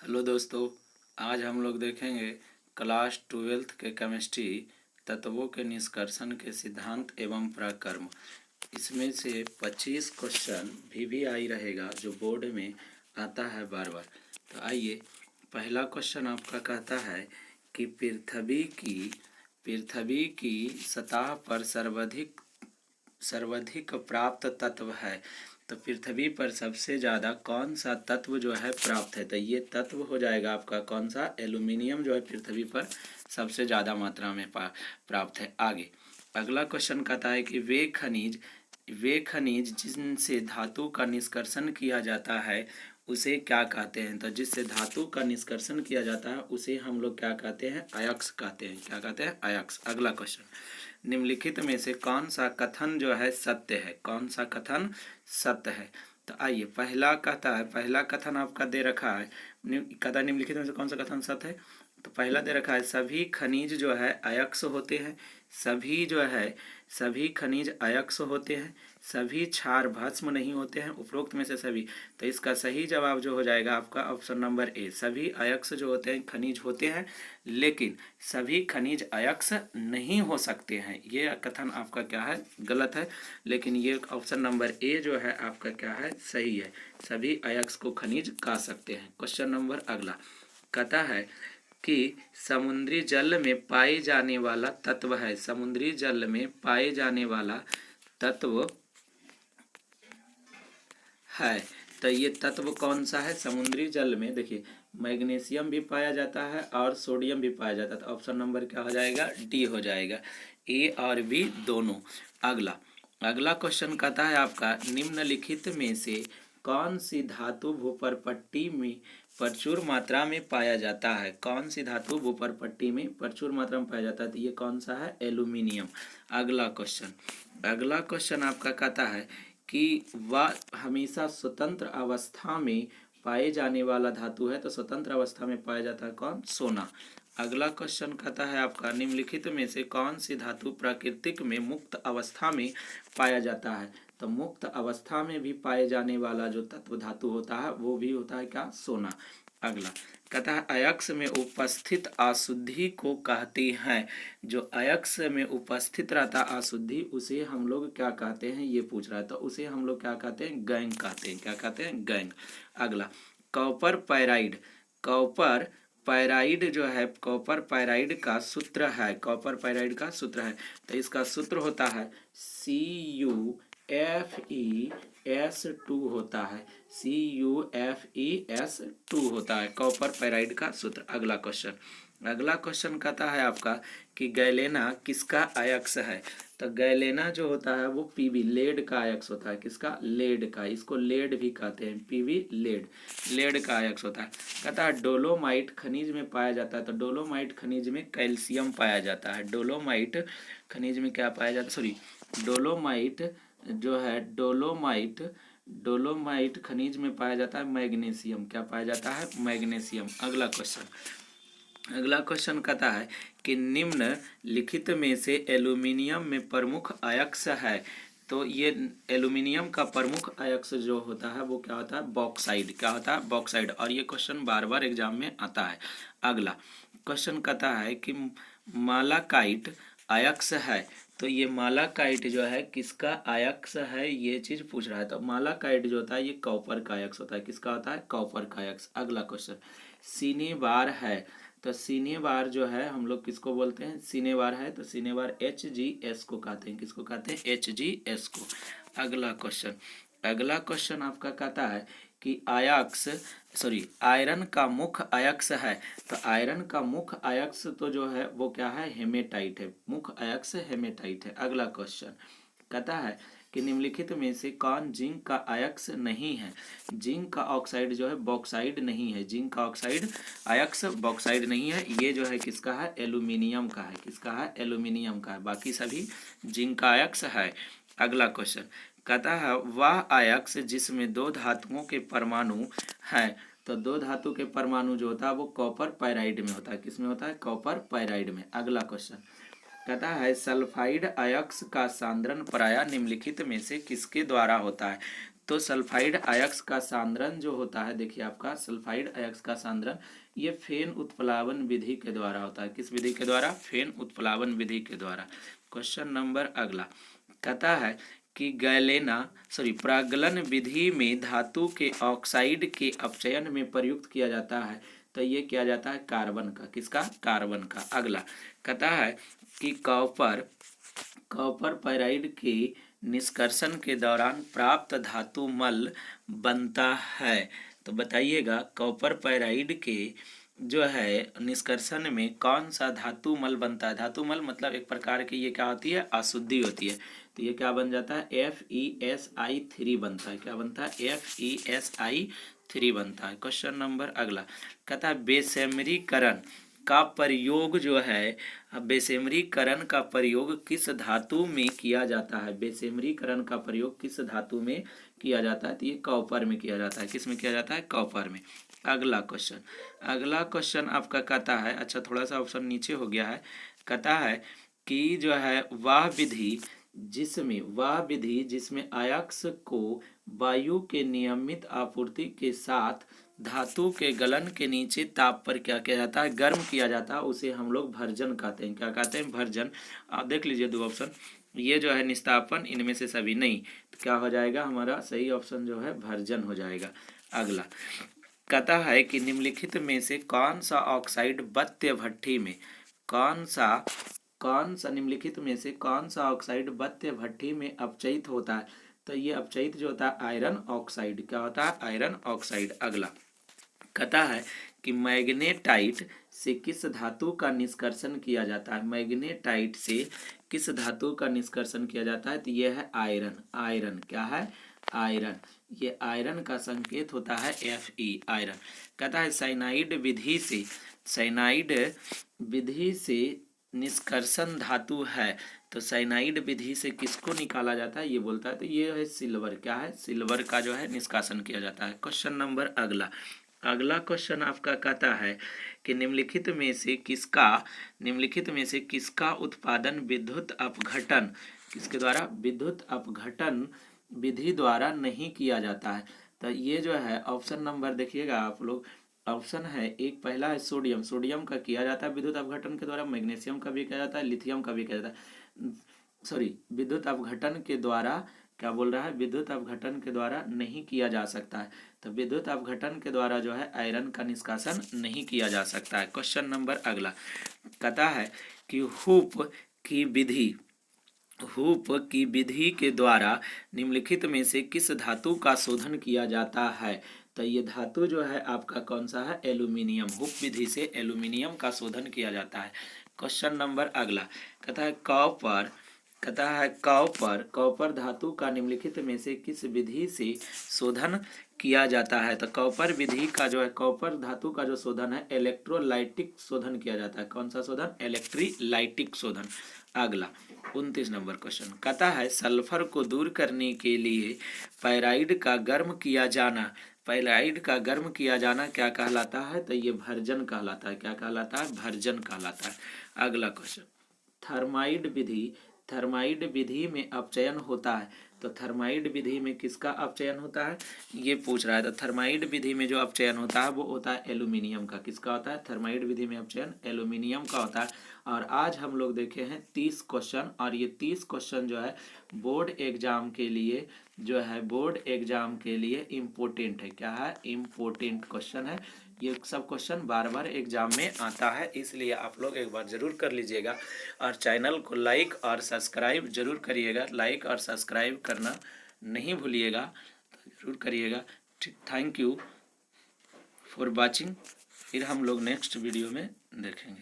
Hello दोस्तों, आज हम लोग देखेंगे क्लास 12th के केमिस्ट्री तत्वों के निष्कर्षण के सिद्धांत एवं प्रक्रम। इसमें से 25 क्वेश्चन VVI रहेगा जो बोर्ड में आता है बार बार। तो आइए, पहला क्वेश्चन आपका कहता है कि पृथ्वी की सतह पर सर्वाधिक प्राप्त तत्व है। तो पृथ्वी पर सबसे ज़्यादा कौन सा तत्व जो है प्राप्त है? तो ये तत्व हो जाएगा आपका कौन सा? एल्यूमिनियम जो है पृथ्वी पर सबसे ज़्यादा मात्रा में प्राप्त है। आगे अगला क्वेश्चन कहता है कि वे खनिज जिनसे धातु का निष्कर्षण किया जाता है उसे क्या कहते हैं? तो जिससे धातु का निष्कर्षण किया जाता है उसे हम लोग क्या कहते हैं? अयस्क कहते हैं। क्या कहते हैं? अयस्क। अगला क्वेश्चन, निम्नलिखित में से कौन सा कथन जो है सत्य है? कौन सा कथन सत्य है? तो आइए, पहला कहता है, पहला कथन आपका दे रखा है, कहता है निम्नलिखित में से कौन सा कथन सत्य है? तो पहला दे रखा है सभी खनिज जो है अयस्क होते हैं। सभी खनिज अयस्क होते हैं। सभी क्षार भस्म नहीं होते हैं। उपरोक्त में से सभी। तो इसका सही जवाब जो हो जाएगा आपका ऑप्शन नंबर ए। सभी अयस्क जो होते हैं खनिज होते हैं, लेकिन सभी खनिज अयस्क नहीं हो सकते हैं। ये कथन आपका क्या है? गलत है। लेकिन ये ऑप्शन नंबर ए जो है आपका क्या है? सही है। सभी अयस्क को खनिज कह सकते हैं। क्वेश्चन नंबर अगला कहता है कि समुद्री जल में पाए जाने वाला तत्व है। समुद्री जल में पाए जाने वाला तत्व है। तो ये तत्व कौन सा है? समुद्री जल में देखिए, मैग्नीशियम भी पाया जाता है और सोडियम भी पाया जाता है। तो ऑप्शन नंबर क्या हो जाएगा? डी हो जाएगा। ए और बी दोनों। अगला क्वेश्चन कहता है आपका निम्नलिखित में से कौन सी धातु भूपर पट्टी में प्रचुर मात्रा में पाया जाता है? कौन सी धातु भूपर पट्टी में प्रचुर मात्रा में पाया जाता है? तो ये कौन सा है? एल्यूमिनियम। अगला क्वेश्चन आपका कहता है कि वह हमेशा स्वतंत्र अवस्था में पाए जाने वाला धातु है। तो स्वतंत्र अवस्था में पाया जाता है कौन? सोना। अगला क्वेश्चन कहता है आपका निम्नलिखित में से कौन सी धातु प्राकृतिक में मुक्त अवस्था में पाया जाता है? तो मुक्त अवस्था में भी पाए जाने वाला जो तत्व धातु होता है वो भी होता है क्या? सोना। अगला कहता है अयस्क में उपस्थित अशुद्धि को कहते हैं। जो अयस्क में उपस्थित रहता अशुद्धि उसे हम लोग क्या कहते हैं? ये पूछ रहा है। तो उसे हम लोग क्या कहते हैं? गैंग कहते हैं। क्या कहते हैं? गैंग। अगला कॉपर पैराइड। कॉपर पैराइड जो है, कॉपर पैराइड का सूत्र है। कॉपर पैराइड का सूत्र है। तो इसका सूत्र होता है CuFeS2 होता है। CuFeS2 होता है कॉपर पैराइड का सूत्र। अगला क्वेश्चन कहता है आपका कि गैलेना किसका अयस्क है? तो गैलेना जो होता है वो पीवी लेड का अयस्क होता है। किसका? लेड का। इसको लेड भी कहते हैं। पीवी लेड का अयस्क होता है। कहता है डोलोमाइट खनिज में पाया जाता है। तो डोलोमाइट खनिज में कैल्शियम पाया जाता है। डोलोमाइट खनिज में क्या पाया जाता है? सॉरी, डोलोमाइट जो है डोलोमाइट खनिज में पाया जाता है मैग्नीशियम। क्या पाया जाता है? मैग्नीशियम। अगला क्वेश्चन कहता है कि निम्नलिखित में से एल्यूमिनियम में प्रमुख अयस्क है। तो ये एल्यूमिनियम का प्रमुख अयस्क जो होता है वो क्या होता है? बॉक्साइड। क्या होता है? बॉक्साइड। और ये क्वेश्चन बार बार एग्जाम में आता है। अगला क्वेश्चन कहता है कि मालाकाइट अयस्क है। तो ये मालाकाइट जो है किसका अयस्क है? ये चीज पूछ रहा है। तो मालाकाइट जो होता है ये कॉपर का अयस्क होता है। किसका होता है? कॉपर का अयस्क। अगला क्वेश्चन सिनेबार है। तो सिनेबार जो है हम लोग किसको बोलते हैं? सिनेबार है तो सिनेबार HgS को कहते हैं। किसको कहते हैं? HgS को। अगला क्वेश्चन आपका कहता है कि आयरन का मुख्य अयस्क है। तो आयरन का मुख्य अयस्क तो जो है वो क्या है? हेमेटाइट है। मुख्य अयस्क हेमेटाइट है। अगला क्वेश्चन कहता है कि निम्नलिखित में से कौन जिंक का अयस्क नहीं है? जिंक का ऑक्साइड जो है बॉक्साइड नहीं है। जिंक का ऑक्साइड अयस्क बॉक्साइड नहीं है। ये जो है किसका है? एल्यूमिनियम का है। किसका है? एल्यूमिनियम का है। बाकी सभी जिंक का अयस्क है। अगला क्वेश्चन कहता है वह अयस्क जिसमें दो धातुओं के परमाणु हैं। तो दो धातु के परमाणु जो होता है वो कॉपर पैराइड में होता है। किसमें होता है? कॉपर पैराइड में। अगला क्वेश्चन कहता है सल्फाइड अयस्क का सांद्रण प्रायः निम्नलिखित में से किसके द्वारा होता है? तो सल्फाइड अयस्क का सांद्रण जो होता है, देखिए आपका सल्फाइड अयस्क का सांद्रण ये फेन उत्प्लावन विधि के द्वारा होता है। किस विधि के द्वारा? फेन उत्प्लावन विधि के द्वारा। क्वेश्चन नंबर अगला कहता है कि प्रागलन विधि में धातु के ऑक्साइड के अपचयन में प्रयुक्त किया जाता है, तो ये किया जाता है कार्बन का। किसका? कार्बन का। अगला कहता है कि कॉपर पैराइड के निष्कर्षण के दौरान प्राप्त धातु मल बनता है, तो बताइएगा कॉपर पैराइड के जो है निष्कर्षण में कौन सा धातु मल बनता है? धातु मल मतलब एक प्रकार की ये क्या होती है? अशुद्धि होती है। तो ये क्या बन जाता है? FeSi3 बनता है। क्या बनता है? FeSi3 बनता है। क्वेश्चन नंबर अगला कहता है बेसेमरीकरण का प्रयोग जो है, बेसेमरीकरण का प्रयोग किस धातु में किया जाता है? बेसेमरीकरण का प्रयोग किस धातु में किया जाता है? तो ये कॉपर में किया जाता है। किस में किया जाता है? कॉपर में। अगला क्वेश्चन आपका कहता है, अच्छा थोड़ा सा ऑप्शन नीचे हो गया है, कहता है कि जो है वह विधि जिसमें अयस्क को वायु के नियमित आपूर्ति के साथ धातु के गलन के नीचे ताप पर क्या किया जाता है? गर्म किया जाता है, उसे हम लोग भर्जन कहते हैं। क्या कहते हैं? भर्जन। आप देख लीजिए दो ऑप्शन, ये जो है निस्तापन, इनमें से सभी नहीं, तो क्या हो जाएगा? हमारा सही ऑप्शन जो है भर्जन हो जाएगा। अगला कहता है कि निम्नलिखित में से कौन सा ऑक्साइड बत्य भट्ठी में निम्नलिखित में से कौन सा ऑक्साइड बत्य भट्ठी में अपचयित होता है? तो ये अपचयित जो होता है आयरन ऑक्साइड। क्या होता है? Iron oxide. अगला कहता है कि मैग्नेटाइट से किस धातु का निष्कर्षण किया जाता है? मैग्नेटाइट से किस धातु का निष्कर्षण किया जाता है? तो यह है आयरन। क्या है? आयरन। ये आयरन का संकेत होता है Fe, आयरन। कहता है साइनाइड विधि से निष्कर्षण धातु है, तो साइनाइड विधि से किसको निकाला जाता है? ये बोलता है, तो ये है सिल्वर। क्या है? सिल्वर का जो है निष्कासन किया जाता है। क्वेश्चन नंबर अगला क्वेश्चन आपका कहता है कि निम्नलिखित में से किसका उत्पादन विद्युत अपघटन किसके द्वारा? विद्युत अपघटन विधि द्वारा नहीं किया जाता है। तो ये जो है ऑप्शन नंबर देखिएगा आप लोग, ऑप्शन है एक पहला है सोडियम का किया जाता है विद्युत अपघटन के द्वारा, मैग्नीशियम का भी किया जाता है, लिथियम का भी किया जाता है। विद्युत अपघटन के द्वारा क्या बोल रहा है? विद्युत अपघटन के द्वारा नहीं किया जा सकता है। तो विद्युत अपघटन के द्वारा जो है आयरन का निष्कासन नहीं किया जा सकता है। क्वेश्चन नंबर अगला कहता है कि हूप की विधि के द्वारा निम्नलिखित में से किस धातु का शोधन किया जाता है? तो ये धातु जो है आपका कौन सा है? एल्यूमिनियम। हूप विधि से एल्यूमिनियम का शोधन किया जाता है। क्वेश्चन नंबर अगला कहता है कॉपर धातु का निम्नलिखित में से किस विधि से शोधन किया जाता है? तो कॉपर विधि का जो है, कॉपर धातु का जो शोधन है इलेक्ट्रोलाइटिक शोधन किया जाता है। कौन सा शोधन? इलेक्ट्रोलाइटिक शोधन। अगला 29 नंबर क्वेश्चन कहता है सल्फर को दूर करने के लिए पैराइड का गर्म किया जाना क्या कहलाता है? तो ये भर्जन कहलाता है। क्या कहलाता है? भर्जन कहलाता है। अगला क्वेश्चन थर्माइड विधि में अपचयन होता है, तो थर्माइड विधि में किसका अपचयन होता है? ये पूछ रहा है। तो थर्माइड विधि में जो अपचयन होता है वो होता है एल्यूमिनियम का। किसका होता है? थर्माइड विधि में अपचयन एल्यूमिनियम का होता है। और आज हम लोग देखे हैं 30 क्वेश्चन, और ये 30 क्वेश्चन जो है बोर्ड एग्जाम के लिए इम्पोर्टेंट है। क्या है? इम्पोर्टेंट क्वेश्चन है। ये सब क्वेश्चन बार बार एग्जाम में आता है, इसलिए आप लोग एक बार ज़रूर कर लीजिएगा और चैनल को लाइक और सब्सक्राइब जरूर करिएगा। लाइक और सब्सक्राइब करना नहीं भूलिएगा, तो ज़रूर करिएगा। Thank you for watching. फिर हम लोग नेक्स्ट वीडियो में देखेंगे।